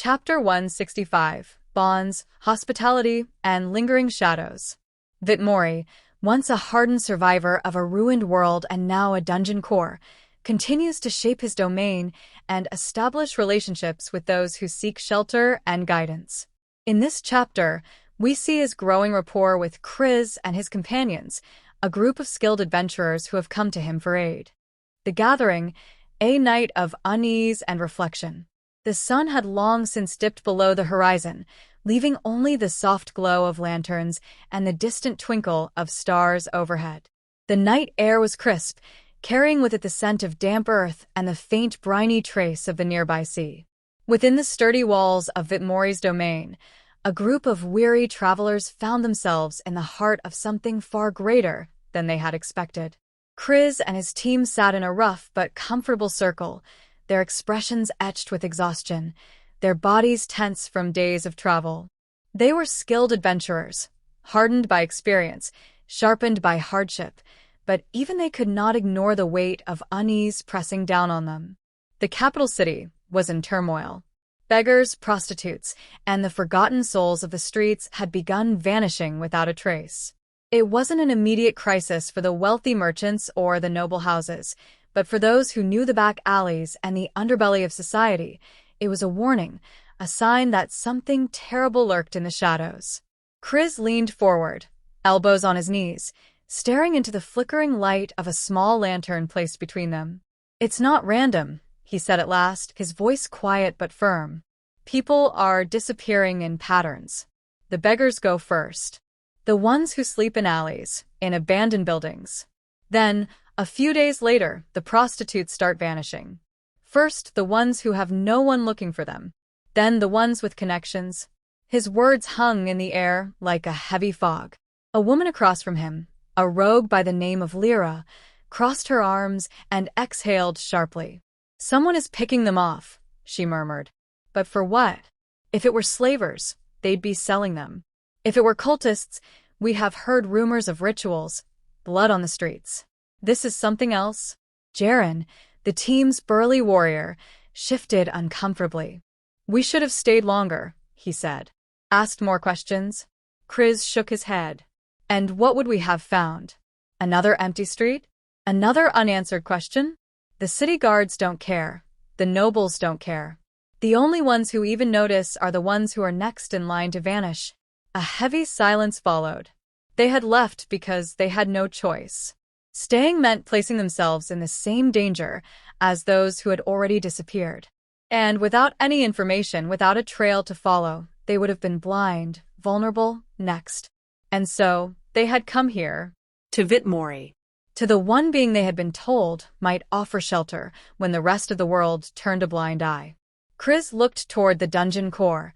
Chapter 165, Bonds, Hospitality, and Lingering Shadows. Vitmori, once a hardened survivor of a ruined world and now a dungeon core, continues to shape his domain and establish relationships with those who seek shelter and guidance. In this chapter, we see his growing rapport with Krys and his companions, a group of skilled adventurers who have come to him for aid. The gathering, a night of unease and reflection. The sun had long since dipped below the horizon, leaving only the soft glow of lanterns and the distant twinkle of stars overhead. The night air was crisp, carrying with it the scent of damp earth and the faint briny trace of the nearby sea. Within the sturdy walls of Vitmori's domain, a group of weary travelers found themselves in the heart of something far greater than they had expected. Krys and his team sat in a rough but comfortable circle, their expressions etched with exhaustion, their bodies tense from days of travel. They were skilled adventurers, hardened by experience, sharpened by hardship, but even they could not ignore the weight of unease pressing down on them. The capital city was in turmoil. Beggars, prostitutes, and the forgotten souls of the streets had begun vanishing without a trace. It wasn't an immediate crisis for the wealthy merchants or the noble houses, but for those who knew the back alleys and the underbelly of society, it was a warning, a sign that something terrible lurked in the shadows. Krys leaned forward, elbows on his knees, staring into the flickering light of a small lantern placed between them. "It's not random," he said at last, his voice quiet but firm. "People are disappearing in patterns. The beggars go first. The ones who sleep in alleys, in abandoned buildings. Then, a few days later, the prostitutes start vanishing. First, the ones who have no one looking for them. Then the ones with connections." His words hung in the air like a heavy fog. A woman across from him, a rogue by the name of Lyra, crossed her arms and exhaled sharply. "Someone is picking them off," she murmured. "But for what? If it were slavers, they'd be selling them. If it were cultists, we have heard rumors of rituals, blood on the streets. This is something else." Jaren, the team's burly warrior, shifted uncomfortably. "We should have stayed longer," he said. "Asked more questions." Krys shook his head. "And what would we have found? Another empty street? Another unanswered question? The city guards don't care. The nobles don't care. The only ones who even notice are the ones who are next in line to vanish." A heavy silence followed. They had left because they had no choice. Staying meant placing themselves in the same danger as those who had already disappeared. And without any information, without a trail to follow, they would have been blind, vulnerable, next. And so, they had come here. To Vitmori. To the one being they had been told might offer shelter when the rest of the world turned a blind eye. Krys looked toward the dungeon core,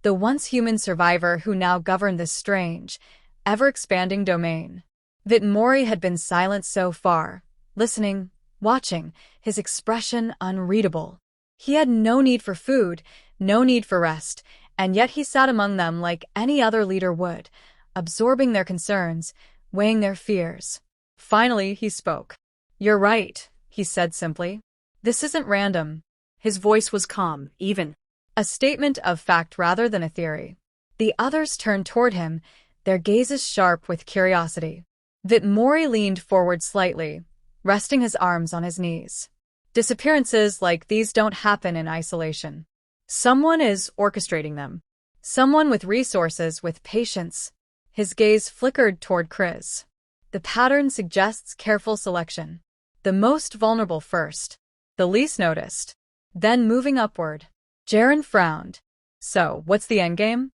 the once human survivor who now governed this strange, ever-expanding domain. Vitmori had been silent so far, listening, watching, his expression unreadable. He had no need for food, no need for rest, and yet he sat among them like any other leader would, absorbing their concerns, weighing their fears. Finally, he spoke. "You're right," he said simply. "This isn't random." His voice was calm, even. A statement of fact rather than a theory. The others turned toward him, their gazes sharp with curiosity. Vitmori leaned forward slightly, resting his arms on his knees. "Disappearances like these don't happen in isolation. Someone is orchestrating them. Someone with resources, with patience." His gaze flickered toward Krys. "The pattern suggests careful selection. The most vulnerable first. The least noticed. Then moving upward." Jaren frowned. "So, what's the endgame?"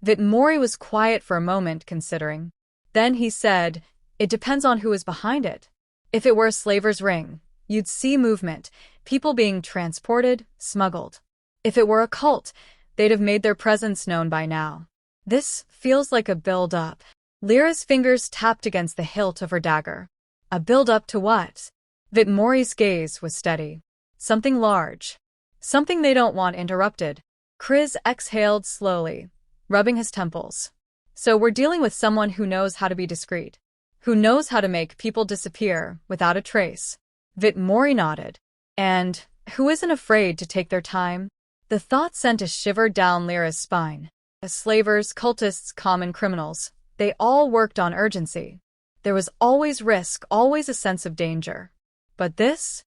Vitmori was quiet for a moment, considering. Then he said, "It depends on who is behind it. If it were a slaver's ring, you'd see movement, people being transported, smuggled. If it were a cult, they'd have made their presence known by now. This feels like a build-up." Lyra's fingers tapped against the hilt of her dagger. "A build-up to what?" Vitmori's gaze was steady. "Something large. Something they don't want interrupted." Krys exhaled slowly, rubbing his temples. "So we're dealing with someone who knows how to be discreet, who knows how to make people disappear without a trace." Vitmori nodded. "And who isn't afraid to take their time?" The The thought sent a shiver down Lyra's spine. As slavers, cultists, common criminals, they all worked on urgency. There was always risk, always a sense of danger. But this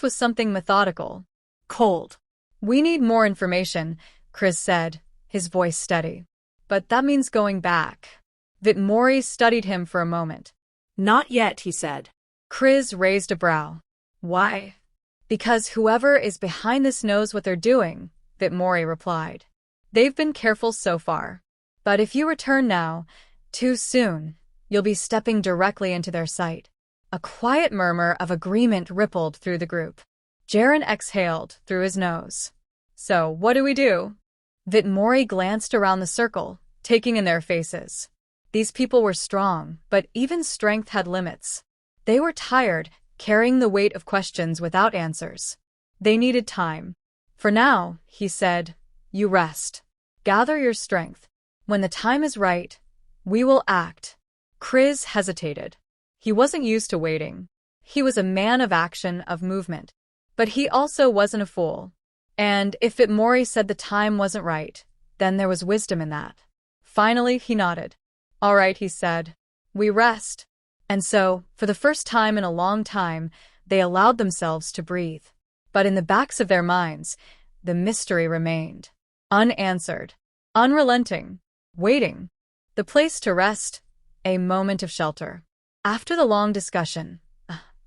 was something methodical. Cold. We need more information, Krys said, his voice steady. But that means going back. Vitmori studied him for a moment. Not yet, he said. Krys raised a brow. Why? Because whoever is behind this knows what they're doing, Vitmori replied. They've been careful so far. But if you return now, too soon, you'll be stepping directly into their sight. A quiet murmur of agreement rippled through the group. Jaren exhaled through his nose. So, what do we do? Vitmori glanced around the circle, taking in their faces. These people were strong, but even strength had limits. They were tired, carrying the weight of questions without answers. They needed time. For now, he said, you rest. Gather your strength. When the time is right, we will act. Krys hesitated. He wasn't used to waiting. He was a man of action, of movement. But he also wasn't a fool. And if Vitmori said the time wasn't right, then there was wisdom in that. Finally, he nodded. All right, he said. We rest. And so, for the first time in a long time, they allowed themselves to breathe. But in the backs of their minds, the mystery remained. Unanswered. Unrelenting. Waiting. The place to rest. A moment of shelter. After the long discussion,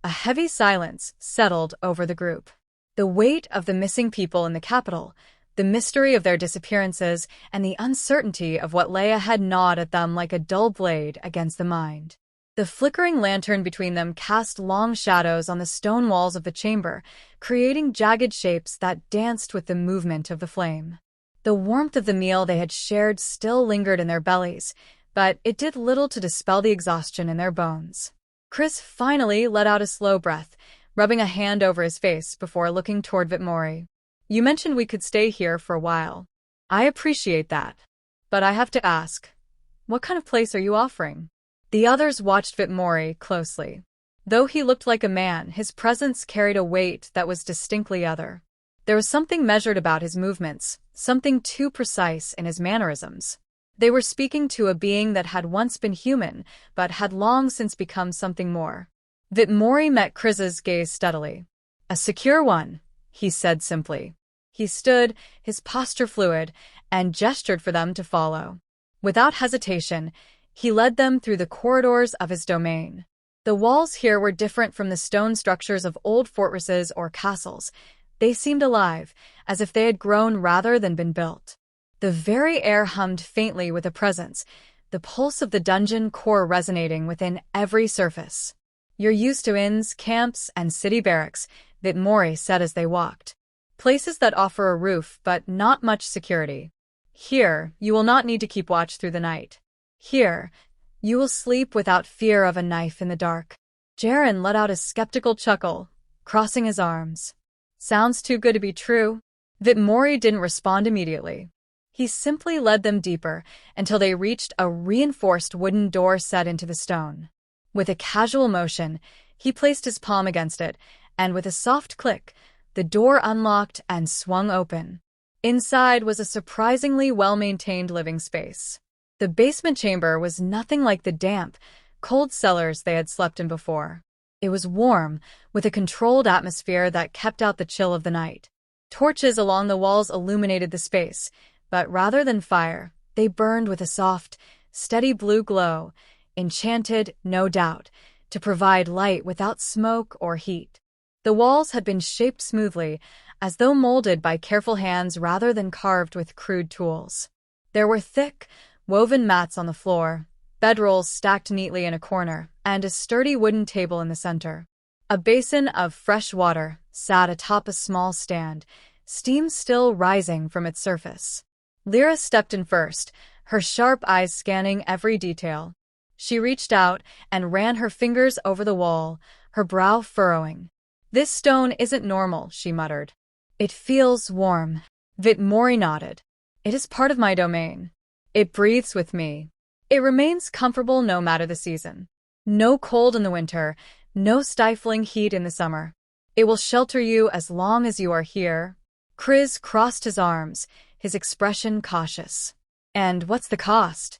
a heavy silence settled over the group. The weight of the missing people in the capital, the mystery of their disappearances, and the uncertainty of what lay ahead gnawed at them like a dull blade against the mind. The flickering lantern between them cast long shadows on the stone walls of the chamber, creating jagged shapes that danced with the movement of the flame. The warmth of the meal they had shared still lingered in their bellies, but it did little to dispel the exhaustion in their bones. Krys finally let out a slow breath, rubbing a hand over his face before looking toward Vitmori. You mentioned we could stay here for a while. I appreciate that. But I have to ask, what kind of place are you offering? The others watched Vitmori closely. Though he looked like a man, his presence carried a weight that was distinctly other. There was something measured about his movements, something too precise in his mannerisms. They were speaking to a being that had once been human, but had long since become something more. Vitmori met Krys's gaze steadily. A secure one, he said simply. He stood, his posture fluid, and gestured for them to follow. Without hesitation, he led them through the corridors of his domain. The walls here were different from the stone structures of old fortresses or castles. They seemed alive, as if they had grown rather than been built. The very air hummed faintly with a presence, the pulse of the dungeon core resonating within every surface. You're used to inns, camps, and city barracks, Vitmori said as they walked. Places that offer a roof but not much security. Here, you will not need to keep watch through the night. Here, you will sleep without fear of a knife in the dark. Jaren let out a skeptical chuckle, crossing his arms. Sounds too good to be true. Vitmori didn't respond immediately. He simply led them deeper until they reached a reinforced wooden door set into the stone. With a casual motion, he placed his palm against it, and with a soft click, the door unlocked and swung open. Inside was a surprisingly well-maintained living space. The basement chamber was nothing like the damp, cold cellars they had slept in before. It was warm, with a controlled atmosphere that kept out the chill of the night. Torches along the walls illuminated the space, but rather than fire, they burned with a soft, steady blue glow, enchanted, no doubt, to provide light without smoke or heat. The walls had been shaped smoothly, as though molded by careful hands rather than carved with crude tools. There were thick, woven mats on the floor, bedrolls stacked neatly in a corner, and a sturdy wooden table in the center. A basin of fresh water sat atop a small stand, steam still rising from its surface. Lyra stepped in first, her sharp eyes scanning every detail. She reached out and ran her fingers over the wall, her brow furrowing. This stone isn't normal, she muttered. It feels warm. Vitmori nodded. It is part of my domain. It breathes with me. It remains comfortable no matter the season. No cold in the winter, no stifling heat in the summer. It will shelter you as long as you are here. Krys crossed his arms, his expression cautious. And what's the cost?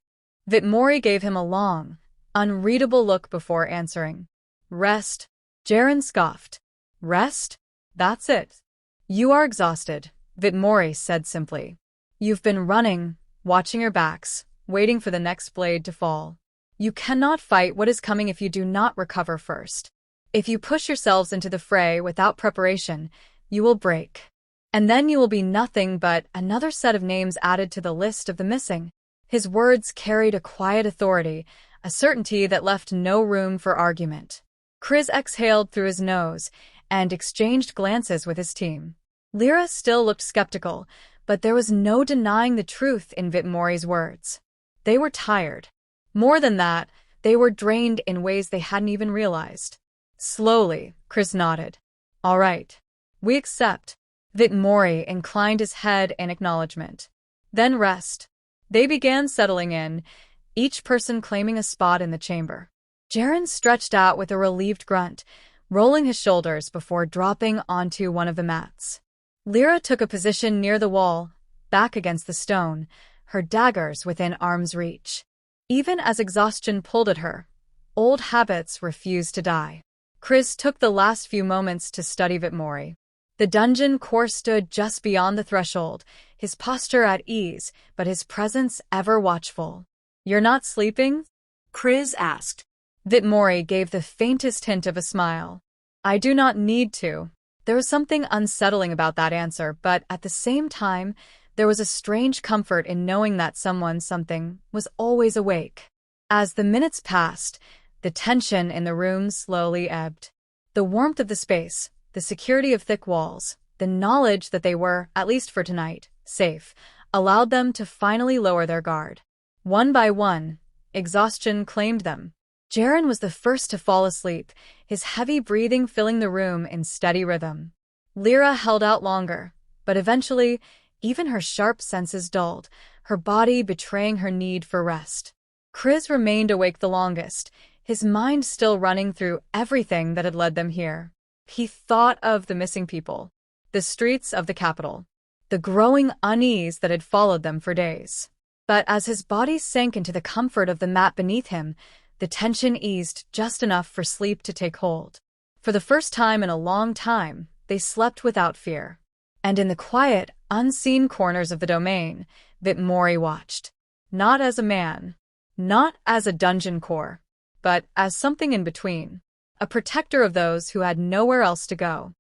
Vitmori gave him a long, unreadable look before answering. Rest. Jaren scoffed. Rest? That's it. You are exhausted, Vitmori said simply. You've been running, watching your backs, waiting for the next blade to fall. You cannot fight what is coming if you do not recover first. If you push yourselves into the fray without preparation, you will break. And then you will be nothing but another set of names added to the list of the missing. His words carried a quiet authority, a certainty that left no room for argument. Krys exhaled through his nose and exchanged glances with his team. Lyra still looked skeptical, but there was no denying the truth in Vitmori's words. They were tired. More than that, they were drained in ways they hadn't even realized. Slowly, Krys nodded. All right. We accept. Vitmori inclined his head in acknowledgement. Then rest. They began settling in, each person claiming a spot in the chamber. Jaren stretched out with a relieved grunt, rolling his shoulders before dropping onto one of the mats. Lyra took a position near the wall, back against the stone, her daggers within arm's reach. Even as exhaustion pulled at her, old habits refused to die. Krys took the last few moments to study Vitmori. The dungeon core stood just beyond the threshold, his posture at ease, but his presence ever watchful. You're not sleeping? Krys asked. Vitmori gave the faintest hint of a smile. I do not need to. There was something unsettling about that answer, but at the same time, there was a strange comfort in knowing that something, was always awake. As the minutes passed, the tension in the room slowly ebbed. The warmth of the space, the security of thick walls, the knowledge that they were, at least for tonight, safe, allowed them to finally lower their guard. One by one, exhaustion claimed them. Jaren was the first to fall asleep, his heavy breathing filling the room in steady rhythm. Lyra held out longer, but eventually, even her sharp senses dulled, her body betraying her need for rest. Krys remained awake the longest, his mind still running through everything that had led them here. He thought of the missing people, the streets of the capital, the growing unease that had followed them for days. But as his body sank into the comfort of the mat beneath him, the tension eased just enough for sleep to take hold. For the first time in a long time, they slept without fear. And in the quiet, unseen corners of the domain, Vitmori watched. Not as a man, not as a dungeon core, but as something in between. A protector of those who had nowhere else to go.